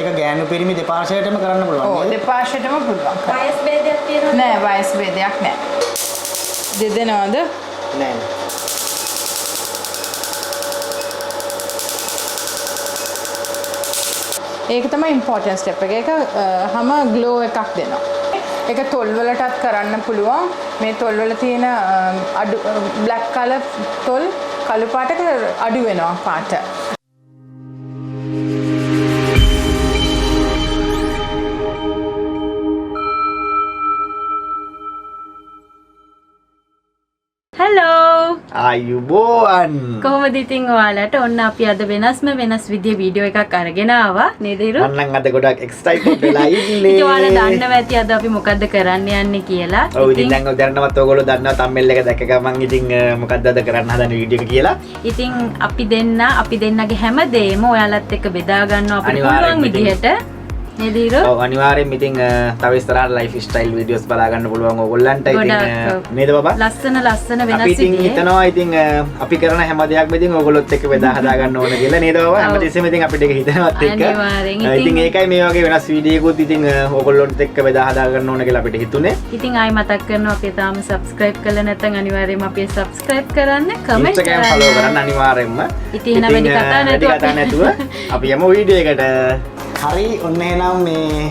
ඒක ගෑනු පිරිමි දෙපාර්ශ්වයටම කරන්න පුළුවන්. ඔව් දෙපාර්ශ්වයටම පුළුවන්. වයස් ભેදයක් තියෙනවද? නෑ වයස් ભેදයක් නෑ. දෙදෙනාද? නෑ. ඒක තමයි ඉම්පෝටන්ට් ස්ටෙප් එක. ඒක හැම ග්ලෝ එකක් දෙනවා. ඒක තොල් වලටත් කරන්න පුළුවන්. මේ තොල් වල තියෙන අඩු බ්ලැක් කලර් තොල් කළු පාටක අඩු වෙනවා පාට. Hello. ආයුබෝවන්. කොහොමද ඉතින් ඔයාලට ඔන්න අපි අද වෙනස්ම වෙනස් විදිහේ වීඩියෝ එකක් අරගෙන ආවා නේද හිරු? මම අද ගොඩක් එක්සයිටඩ් වෙලා ඉන්නේ. ඉතින් ඔයාලා දන්නවා ඇති අද අපි මොකද්ද කරන්න යන්නේ කියලා. ඔව් ඉතින් දැන් දැනනවත් ඔයගොල්ලෝ දන්නවා තම්මෙල් එක දැක්ක ගමන් ඉතින් මොකද්ද අද කරන්න හදන වීඩියෝ එක කියලා. ඉතින් අපි දෙන්නගේ හැමදේම ඔයාලත් එක්ක බෙදා ගන්නවා අපිට පුළුවන් විදිහට. නේද හිරු? ඔව් අනිවාර්යෙන්ම ඉතින් තව ඉස්සරහට ලයිෆ් ස්ටයිල් වීඩියෝස් බලා ගන්න පුළුවන් ඕගොල්ලන්ට ඉතින් නේද බබා? ලස්සන වෙනස් අපි ඉතින් හිතනවා ඉතින් අපි කරන හැම දෙයක්ම ඉතින් ඕගොල්ලොත් එක්ක බෙදා හදා ගන්න ඕන කියලා නේද බබා? හැමතිස්සෙම ඉතින් අපිට ඒක හිතනවත් එක්ක. ඉතින් ඒකයි මේ වගේ වෙනස් වීඩියෝකුත් ඉතින් ඕගොල්ලොත් එක්ක බෙදා හදා ගන්න ඕන කියලා අපිට හිතුනේ. ඉතින් ආයි මතක් කරනවා අපි තාම subscribe කරලා නැත්නම් අනිවාර්යයෙන්ම අපි subscribe කරන්න, comment Instagram follow කරන්න අනිවාර්යෙන්ම. ඉතින් එහෙනම් වැඩි කතා නැතුව අපි යමු වීඩියෝ එකට. හරි ඔන්න එහෙනම් මේ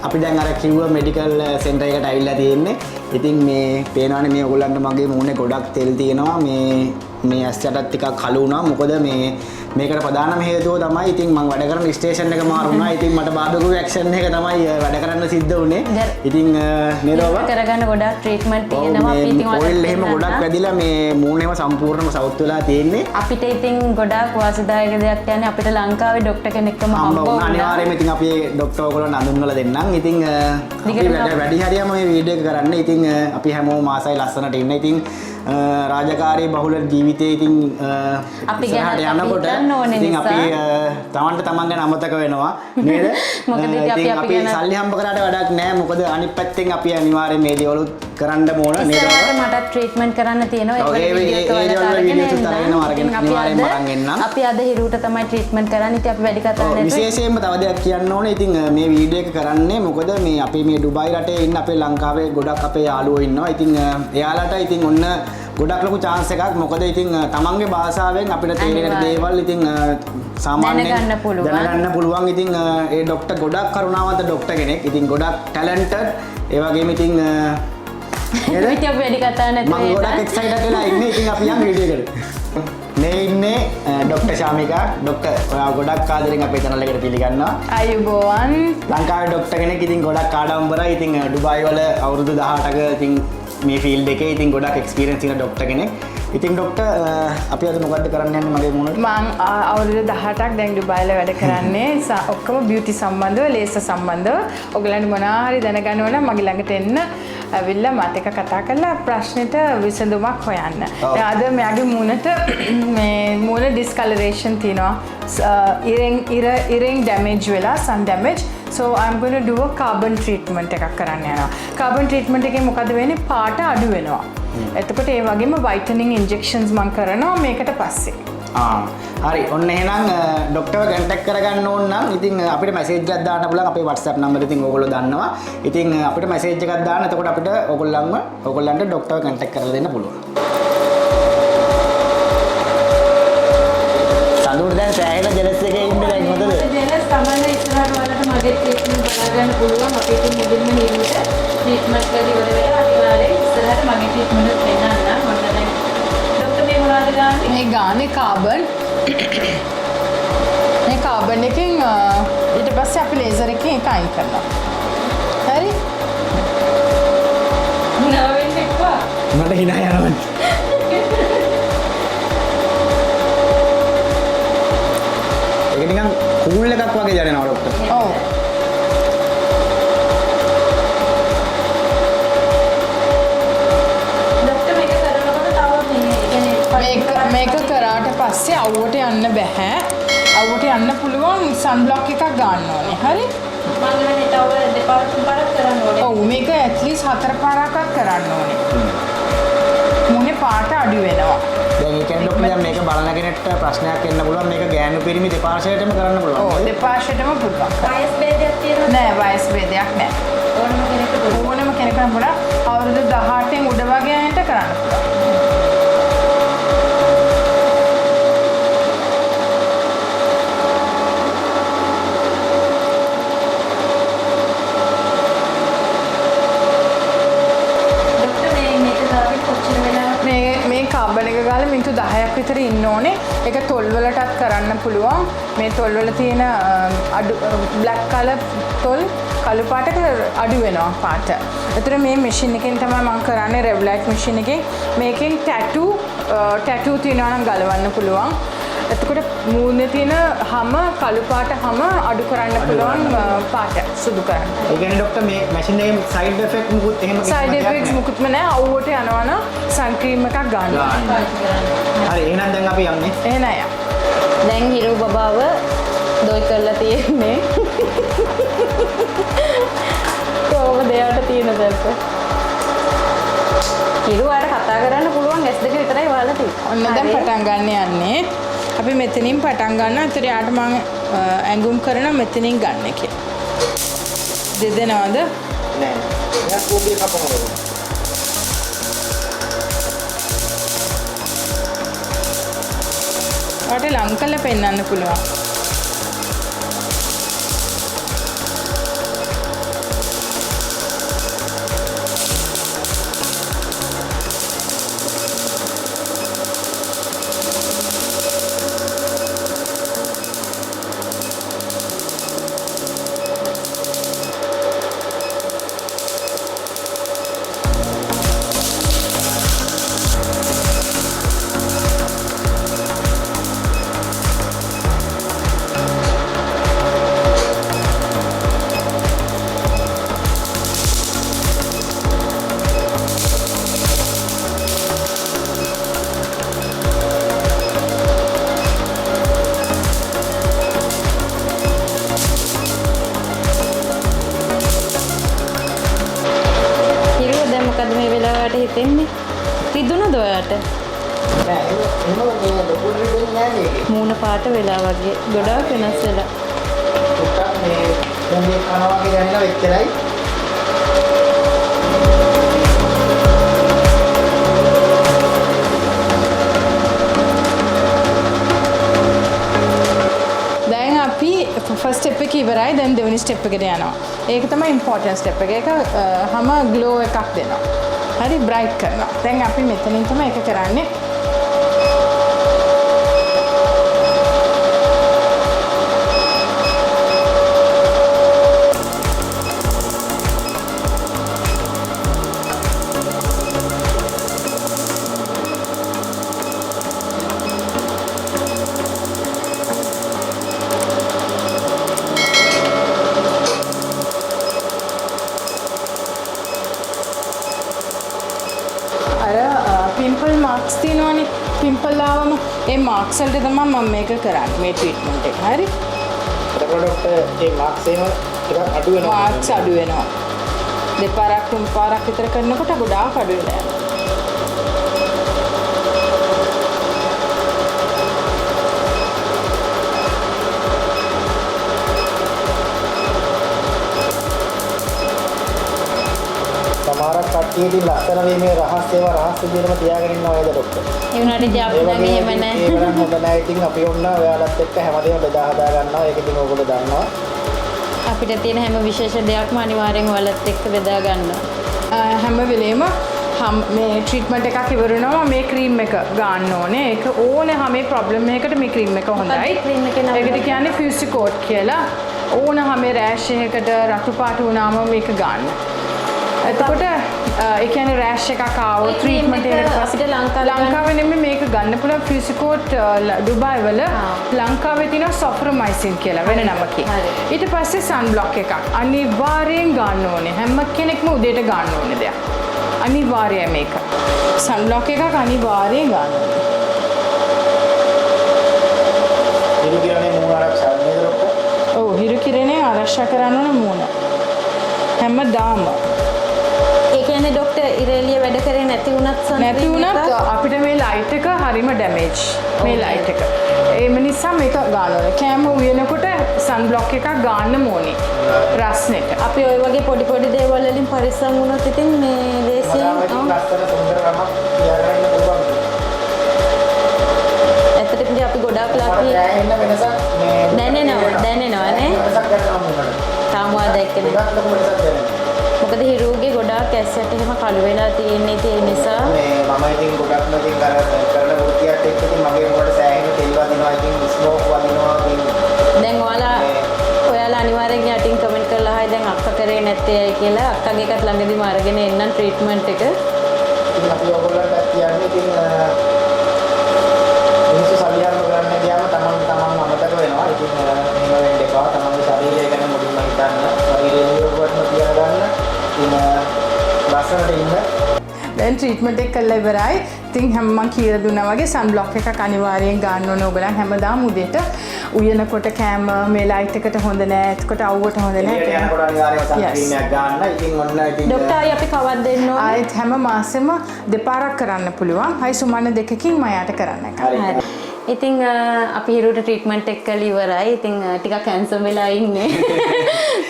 අපි දැන් අර කිව්ව මෙඩිකල් සෙන්ටර් එකට ඇවිල්ලා තියෙන්නේ. ඉතින් මේ පේනවනේ මේ ඔයගොල්ලන්ට මගේ මූණේ ගොඩක් තෙල් තියෙනවා. මේ ඇස් යටත් ටිකක් කළු වුණා. මොකද මේකට ප්‍රධානම හේතුව තමයි ඉතින් මම වැඩ කරන ස්ටේෂන් එක මාරු වුණා. ඉතින් මට බාධක රියැක්ෂන් එක තමයි වැඩ කරන්න සිද්ධ වුණේ. ඉතින් නේද ඔබ කරගන්න ගොඩක් ට්‍රීට්මන්ට් තියෙනවා අපි ඉතින් ඔයිල් එහෙම ගොඩක් වැදිලා මේ මූණේම සම්පූර්ණයෙන්ම සවුත් වෙලා තියෙන්නේ. අපිට ඉතින් ගොඩක් වාසිදායක දෙයක් කියන්නේ අපිට ලංකාවේ ડોක්ටර් කෙනෙක්වම හම්බ වුණා. අනිවාර්යයෙන්ම ඉතින් අපි ડોක්ටර් ඔයගොල්ලන්ට අඳුන්වලා දෙන්නම්. ඉතින් වැඩි හරියම මේ වීඩියෝ එක කරන්න. ඉතින් අපි හැමෝම ආසයි ලස්සනට ඉන්න. ඉතින් රාජකාරී බහුල ජීවිතේ ඉතින් අපි ඉස්සරහට යනකොට ඉතින් අපි තමන්ට තමන් ගැන අමතක වෙනවා නේද? මොකද ඉතින් අපි සල්ලි හම්බ කරාට වැඩක් නැහැ. මොකද අනිත් පැත්තෙන් අපි අනිවාර්යයෙන් මේ දේවලුත් කරන්න ඕන නේද? ඉස්සරහට මට ට්‍රීට්මන්ට් කරන්න තියෙනවා. ඒ වීඩියෝ අරගෙන අනිවාර්යයෙන්ම අරන් එන්නම්. අපි අද හිරුට තමයි ට්‍රීට්මන්ට් කරන්නේ. ඉතින් අපි වැඩි කතා නැතුව විශේෂයෙන්ම තව දෙයක් කියන්න ඕනේ. ඉතින් මේ වීඩියෝ එක කරන්නේ මොකද මේ අපි මේ ඩුබායි රටේ ඉන්න අපේ ලංකාවේ ගොඩක් අපේ යාළුවෝ ඉන්නවා. ඉතින් එයාලට ඉතින් ඔන්න ගොඩක් ලොකු chance එකක්. මොකද ඉතින් තමන්ගේ භාෂාවෙන් අපිට තේරෙන දේවල් ඉතින් සාමාන්‍යයෙන් දැනගන්න පුළුවන්. ඉතින් ඒ ડોක්ටර් ගොඩක් කරුණාවන්ත ડોක්ටර් කෙනෙක්. ඉතින් ගොඩක් ටැලන්ටඩ්. ඒ වගේම ඉතින් නේද? ඉතින් අපි වැඩි කතා නැතුව මම ගොඩක් එක්සයිටඩ් වෙලා ඉන්නේ. ඉතින් අපි යම් වීඩියෝ එකට. මේ ඉන්නේ ડોක්ටර් ශාමිකා. ડોක්ටර් ඔයා ගොඩක් ආදරෙන් අපේ channel එකට පිළිගන්නවා. ආයුබෝවන්. ලංකාවේ ડોක්ටර් කෙනෙක් ඉතින් ගොඩක් ආඩම්බරයි. ඉතින් ඩුබායි වල අවුරුදු 18ක ඉතින් මේ ෆීල්ඩ් එකේ ඉතින් ගොඩක් එක්ස්පීරියන්ස් තියෙන ડોක්ටර් කෙනෙක්. ඉතින් ડોක්ටර් අපි අද මොකද්ද කරන්න යන්නේ මගේ මොනවද? මම අවුරුදු 18ක් දැන් ඩුබායිල වැඩ කරන්නේ. ඔක්කොම බියුටි සම්බන්ධව, ලේසර් සම්බන්ධව. ඔයගලන්ට මොනවා හරි දැනගන්න ඕන මගේ ළඟට එන්න. ඇවිල්ලා මට එක කතා කරලා ප්‍රශ්නෙට විසඳුමක් හොයන්න. අද මෙයාගේ මූණට මේ මූණ ඩිස්කලරේෂන් තියෙනවා. ඉරෙන් ඩැමේජ් වෙලා sun damage. So I'm going to do a carbon treatment එකක් කරන්න යනවා. carbon treatment එකේ මොකද වෙන්නේ? පාට අඩු වෙනවා. එතකොට ඒ වගේම whitening injections මම කරනවා මේකට පස්සේ. හරි ඔන්න එහෙනම් ડોක්ටර්ව කන්ටැක්ට් කරගන්න ඕන නම් ඉතින් අපිට මැසේජ් එකක් දාන්න පුළුවන් අපේ WhatsApp නම්බර ඉතින් ඕගොල්ලෝ දන්නවා. ඉතින් අපිට මැසේජ් එකක් දාන්න. එතකොට අපිට ඕගොල්ලන්ට ડોක්ටර්ව කන්ටැක්ට් කරලා දෙන්න පුළුවන්. සඳුර දැන් සෑහෙන ජෙලස් එකේ ඉන්නේ දැන් හොඳද? ජෙලස් තමයි ඉස්සරහට වලට මගේ ට්‍රීට්මන්ට් බලා ගන්න පුළුවන්. අපි ඉතින් මුලින්ම හිරුට ට්‍රීට්මන්ට් කරලා ඉවර වෙලා අනිවාර්යෙන් ඉස්සරහට මගේ ට්‍රීට්මන්ට් එක දෙන්නන්න ඔන්න දැන් ડોක්ටර් මේ මොනවද ගාන්නේ? මේ ගානේ කාබන්. මේ කාබන් එකෙන් ඊට පස්සේ අපි ලේසර් එකෙන් ඒක අයින් කරනවා. හරි? මොනවෙන්නේ එක්වා? මට hina යනවා. ඒක නිකන් කූල් එකක් වගේ දැනෙනවා ડોක්ටර්. ඔව්. ડોක්ටර් මේක කරනකොට තව මේක කරාට පස්සේ අවුවට යන්න බෑ. අවුවට යන්න පුළුවන් සන් බ්ලොක් එකක් ගන්න ඕනේ. හරි? මම හිතන්නේ තව දෙපාරක් තුන්පාරක් කරන්න ඕනේ. ඔව් මේක ඇට්ලිස්ට් 4 පාරක්වත් කරන්න ඕනේ. මුනේ පාට අඩු වෙනවා. දැන් මේ කියන්නේ ඩොක්ටර් දැන් මේක බලන කෙනෙක්ට ප්‍රශ්නයක් එන්න පුළුවන් මේක ගෑනු පිරිමි දෙපාර්ශ්වයටම කරන්න පුළුවන්. ඔව් දෙපාර්ශ්වයටම පුළුවන්. වයස් ભેදයක් තියෙනවද? නෑ වයස් ભેදයක් නෑ. ඕනම කෙනෙකුට පුළුවන්. ඕනම කෙනෙකුට පුළුවන්. අවුරුදු 18න් උඩ වගේ අයට කරන්න පුළුවන්. කාබන් එක ගාලා මිනිත්තු 10ක් විතර ඉන්න ඕනේ. ඒක තොල් වලටත් කරන්න පුළුවන්. මේ තොල් වල තියෙන අඩු බ්ලැක් කලර් තොල් කළු පාටට අඩු වෙනවා පාට. ඒතර මේ මැෂින් එකෙන් තමයි මම කරන්නේ රෙව්ලයිට් මැෂින් එකෙන්. මේකෙන් ටැටූ තියෙනවා නම් ගලවන්න පුළුවන්. එතකොට මූණේ තියෙන හැම කළු පාට හැම අඩු කරන්න පුළුවන් පාට සුදු කරන්න. ඒ කියන්නේ ඩොක්ටර් මේ මැෂින් එකේ සයිඩ් ඉෆෙක්ට් මුකුත් එහෙම සයිඩ් ඉෆෙක්ට්ස් මුකුත්ම නැහැ. අවුවට යනවනම් සන් ක්‍රීම් එකක් ගන්නවා. හරි එහෙනම් දැන් අපි යන්නේ. එහෙනම් යන්න. දැන් හිරු බබාව දොයි කරලා තියෙන්නේ. කොහොමද එයාට තියෙන දැක්ක? හිරු ආට කතා කරන්න පුළුවන් S2 විතරයි වහලා තියෙන්නේ. ඔන්න දැන් පටන් ගන්න යන්නේ. අපි මෙතනින් පටන් ගන්න. අතට යාට මම ඇඟුම් කරන මෙතනින් ගන්න කියලා. දෙදෙනවද? නෑ. එයා කෝපිය කපනවා. ඔයාට ලං කරලා පෙන්වන්න පුළුවන්. මොකද මේ වෙලාවට හිතෙන්නේ? රිදුනද ඔයාට? නෑ එහෙම මේ ලොකු රිදෙන්නේ නෑ මේකේ. මූණ පාට වෙලා වගේ ගොඩාක් වෙනස් වෙලා. ටිකක් මේ මොන්නේ කනවා වගේ දැනෙනවා එච්චරයි. දැන් අපි ෆස්ට් ස්ටෙප් එක ඉවරයි. දැන් දෙවෙනි ස්ටෙප් එකට යනවා. ඒක තමයි ඉම්පෝටන්ට් ස්ටෙප් එක. ඒක හැම ග්ලෝ එකක් දෙනවා. හරි බ්‍රයිට් කරනවා. දැන් අපි මෙතනින් තමයි ඒක කරන්නේ. පිම්පල් මාක්ස් තියෙනවනේ. පිම්පල් ආවම ඒ මාක්ස් වලට තමයි මම මේක කරන්නේ මේ ට්‍රීට්මන්ට් එක. හරි? එතකොට ඩොක්ටර් මේ මාක්ස් එහෙම ටිකක් අඩු වෙනවා. මාක්ස් අඩු වෙනවා. දෙපාරක් තුන් පාරක් විතර කරනකොට ගොඩාක් අඩු වෙලා යනවා. සමහරක් කට්ටිය ඉතින් ලස්සන වීමේ රහස්‍යව රහස්‍ය විදිහටම තියාගෙන ඉන්නවා නේද ඩොක්ටර්? ඒ වුණාට ඉතින් අපි නම් එහෙම නැහැ. ඒක නම් හොඳ නැහැ. ඉතින් අපි ඔන්න ඔයාලත් එක්ක හැමදේම බෙදා හදා ගන්නවා. ඒක ඉතින් ඕගොල්ලෝ දන්නවා. අපිට තියෙන හැම විශේෂ දෙයක්ම අනිවාර්යෙන් ඔයාලත් එක්ක බෙදා ගන්නවා. හැම වෙලේම මේ ට්‍රීට්මන්ට් එකක් ඉවර වෙනවා මේ ක්‍රීම් එක ගන්න ඕනේ. ඒක ඕනේ හැම ප්‍රොබ්ලම් එකකට මේ ක්‍රීම් එක හොඳයි. ඒකට කියන්නේ ෆියුසිකෝට් කියලා. ඕන හැම රෑෂ් එකකට රතු පාට වුණාම මේක ගන්න. එතකොට ඒ කියන්නේ රෑෂ් එකක් ආවොත් ට්‍රීට්මන්ට් එකකට අපිට ලංකාවේ නෙමෙයි මේක ගන්න පුළුවන් ෆියුසිකෝට් ඩුබායි වල ලංකාවේ තියෙන සොෆ්‍රමයිසින් කියලා වෙන නමකින්. ඊට පස්සේ සන් බ්ලොක් එකක් අනිවාර්යෙන් ගන්න ඕනේ. හැම කෙනෙක්ම උදේට ගන්න ඕනේ දෙයක්. අනිවාර්යයෙන් මේක. සන් බ්ලොක් එකක් අනිවාර්යෙන් ගන්න ඕනේ. හිරු කිරණේ මූණ ආරක්ෂා නේද ඩොක්ටර්? ඔව් හිරු කිරණේ ආරක්ෂා කරන්න ඕන මූණ. හැමදාම. ඒක කියන්නේ ડોක්ටර් ඉරේලිය වැඩ කරේ නැති වුණත් නැති වුණත් අපිට මේ ලයිට් එක හරිම ඩැමේජ්. මේ ලයිට් එක. ඒම නිසා මේක ගන්න ඕනේ. කැම උයනකොට සන් බ්ලොක් එකක් ගන්න ඕනේ. රස්නෙට. අපි ওই වගේ පොඩි පොඩි දේවල් වලින් පරිස්සම් වුණොත් ඉතින් මේ දේශීය ඇත්තටම අපි ගොඩාක් ලකි දැනෙනවා නේ. තාමවත් දැක්කේ නෑ. මොකද හිරුගේ ගොඩාක් ඇස්සට එහෙම කළු වෙලා තියෙන්නේ ඒ නිසා මම ඉතින් ගොඩක්ම ඉතින් කරන වෘත්තියත් එක්ක ඉතින් මගේ මොකට සෑහෙන තෙල් වදිනවා ඉතින් ස්මෝක් වදිනවා දැන් ඔයාලා අනිවාර්යෙන් යටින් කමෙන්ට් කරලා ආයි දැන් අක්කා කරේ නැත්තේ කියලා අක්කගේ එකත් ළඟදිම අරගෙන එන්නම් ට්‍රීට්මන්ට් එක ඉතින් අපි ඔයගොල්ලන්ට කියන්නේ ඉතින් මිනිස්සු සලියන්න කරන්න ගියාම තමන් අමතක වෙනවා ඉතින් මේව වෙන්න එපා තමන්ගේ ශරීරය ගැන මුලින්ම හිතන්න ශරීරය නිරෝගීවත්ව තියාගන්න ඉතින් ලස්සනට ඉන්න දැන් ට්‍රීට්මන්ට් එක කළා ඉවරයි. ඉතින් මම කියලා දුන්නා වගේ සන් බ්ලොක් එකක් අනිවාර්යෙන් ගන්න ඕනේ. ඔයගලන් හැමදාම උදේට උයනකොට කැම මේ ලයිට් එකට හොඳ නෑ. එතකොට අවුවට හොඳ නෑ. එළියට යනකොට අනිවාර්යයෙන්ම සන් ක්‍රීම් එකක් ගන්න. ඉතින් ඔන්න ඉතින් ડોක්ටර් ආයි අපි කවද්ද දෙන්න ඕනේ? ආයෙත් හැම මාසෙම දෙපාරක් කරන්න පුළුවන්. හයි සුමාන දෙකකින් මම යාට කරන්න එක. හරි. ඉතින් අපි හිරුට ට්‍රීට්මන්ට් එක කළා ඉවරයි. ඉතින් ටිකක් කැන්සර් වෙලා ඉන්නේ.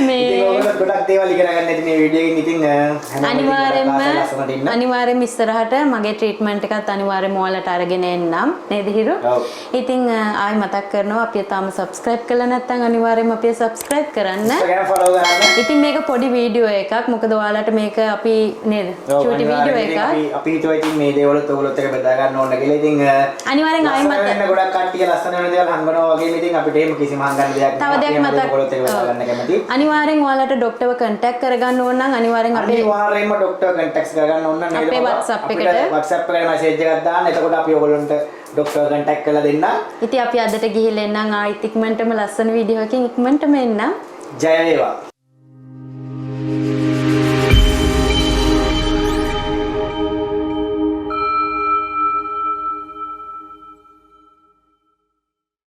මේ ඉතින් ඔයගොල්ලෝ ගොඩක් දේවල් ඉගෙන ගන්න ඇති මේ වීඩියෝ එකෙන් ඉතින් අනිවාර්යෙන්ම ඉස්සරහට මගේ ට්‍රීට්මන්ට් එකත් අනිවාර්යෙන්ම ඔයාලට අරගෙන එන්නම් නේද හිරු? ඔව්. ඉතින් ආයි මතක් කරනවා අපි තාම සබ්ස්ක්‍රයිබ් කළා නැත්නම් අනිවාර්යෙන්ම අපි සබ්ස්ක්‍රයිබ් කරන්න. Instagram follow කරන්න. ඉතින් මේක පොඩි වීඩියෝ එකක්. මොකද ඔයාලට මේක අපි නේද? චූටි වීඩියෝ එකක්. අපි හිතුවා ඉතින් මේ දේවලුත් ඔයගොල්ලොත් එක බෙදා ගන්න ඕන කියලා. ඉතින් අනිවාර්යෙන් ආයි මතක් ගොඩක් කට්ටිය ලස්සන වෙන දේවල් හංගනවා වගේ ඉතින් අපිට එහෙම කිසිම හංගන්න දෙයක් තව දෙයක් මතක් ඔයගොල්ලොත් එක බෙදා ගන්න කැමතියි. අනිවාර්යෙන් ඔයාලට ડોක්ටර්ව කන්ටැක්ට් කරගන්න ඕන නම් අනිවාර්යෙන් අපේ අනිවාර්යෙන්ම ડોක්ටර් කන්ටැක්ට් කරගන්න ඕන නම් අපේ WhatsApp එකට WhatsApp එකට මැසේජ් එකක් දාන්න. එතකොට අපි ඔයගොල්ලන්ට ડોක්ටර් කන්ටැක්ට් කරලා දෙන්න. ඉතින් අපි අදට ගිහිල්ලා එන්නම් ආයිත් ඉක්මනටම ලස්සන වීඩියෝ එකකින් ඉක්මනටම එන්නම්. ජය වේවා.